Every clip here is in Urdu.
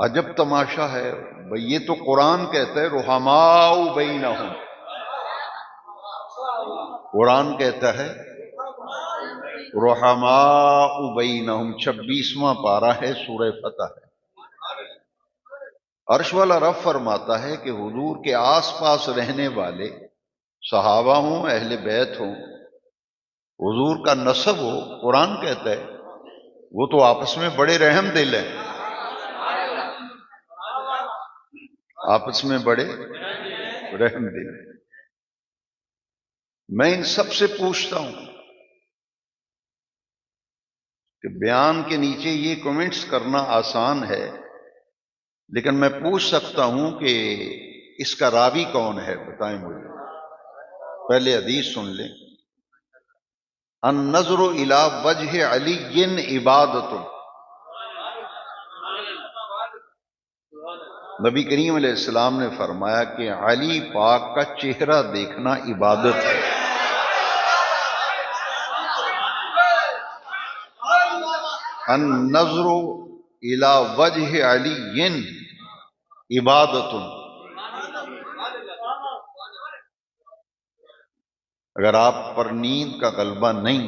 عجب تماشا ہے بھئی، یہ تو قرآن کہتا ہے رحماء بینہم، قرآن کہتا ہے رحماء بینہم، 26واں پارہ ہے، سورہ فتح ہے۔ عرش والا رب فرماتا ہے کہ حضور کے آس پاس رہنے والے صحابہ ہوں، اہل بیت ہوں، حضور کا نسب ہو، قرآن کہتا ہے وہ تو آپس میں بڑے رحم دل ہیں، آپس میں بڑے رحم دل ہیں۔ میں ان سب سے پوچھتا ہوں کہ بیان کے نیچے یہ کمنٹس کرنا آسان ہے، لیکن میں پوچھ سکتا ہوں کہ اس کا راوی کون ہے، بتائیں مجھے۔ پہلے حدیث سن لیں۔ النظر الی وجہ علی عبادت، نبی کریم علیہ السلام نے فرمایا کہ علی پاک کا چہرہ دیکھنا عبادت ہے۔ النظر الی وجہ علی عبادت، اگر آپ پر نیند کا غلبہ نہیں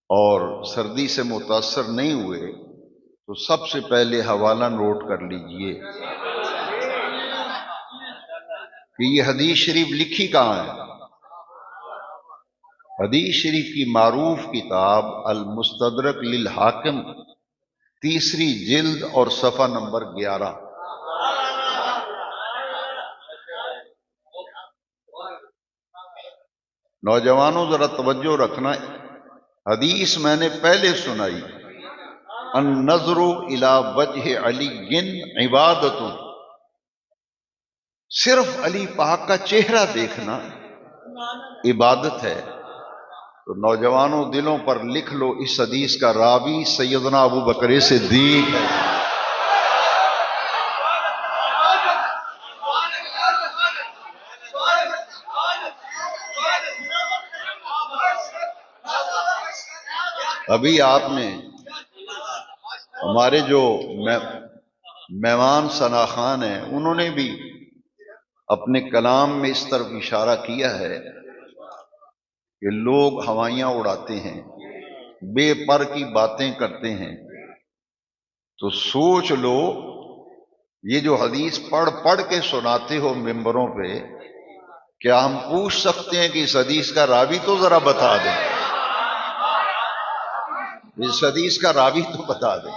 اور سردی سے متاثر نہیں ہوئے تو سب سے پہلے حوالہ نوٹ کر لیجئے کہ یہ حدیث شریف لکھی کہاں ہے۔ حدیث شریف کی معروف کتاب المستدرک للحاکم، 3 جلد اور صفحہ نمبر 11۔ نوجوانوں ذرا توجہ رکھنا، حدیث میں نے پہلے سنائی، النظر الی وجہ علی عبادت، صرف علی پاک کا چہرہ دیکھنا عبادت ہے۔ تو نوجوانوں دلوں پر لکھ لو، اس حدیث کا راوی سیدنا ابو بکر صدیق ہے۔ ابھی آپ نے ہمارے جو مہمان ثنا خان ہیں، انہوں نے بھی اپنے کلام میں اس طرف اشارہ کیا ہے کہ لوگ ہوائیاں اڑاتے ہیں، بے پر کی باتیں کرتے ہیں، تو سوچ لو یہ جو حدیث پڑھ کے سناتے ہو ممبروں پہ، کیا ہم پوچھ سکتے ہیں کہ اس حدیث کا راوی تو ذرا بتا دیں، اس حدیث کا راوی تو بتا دیں۔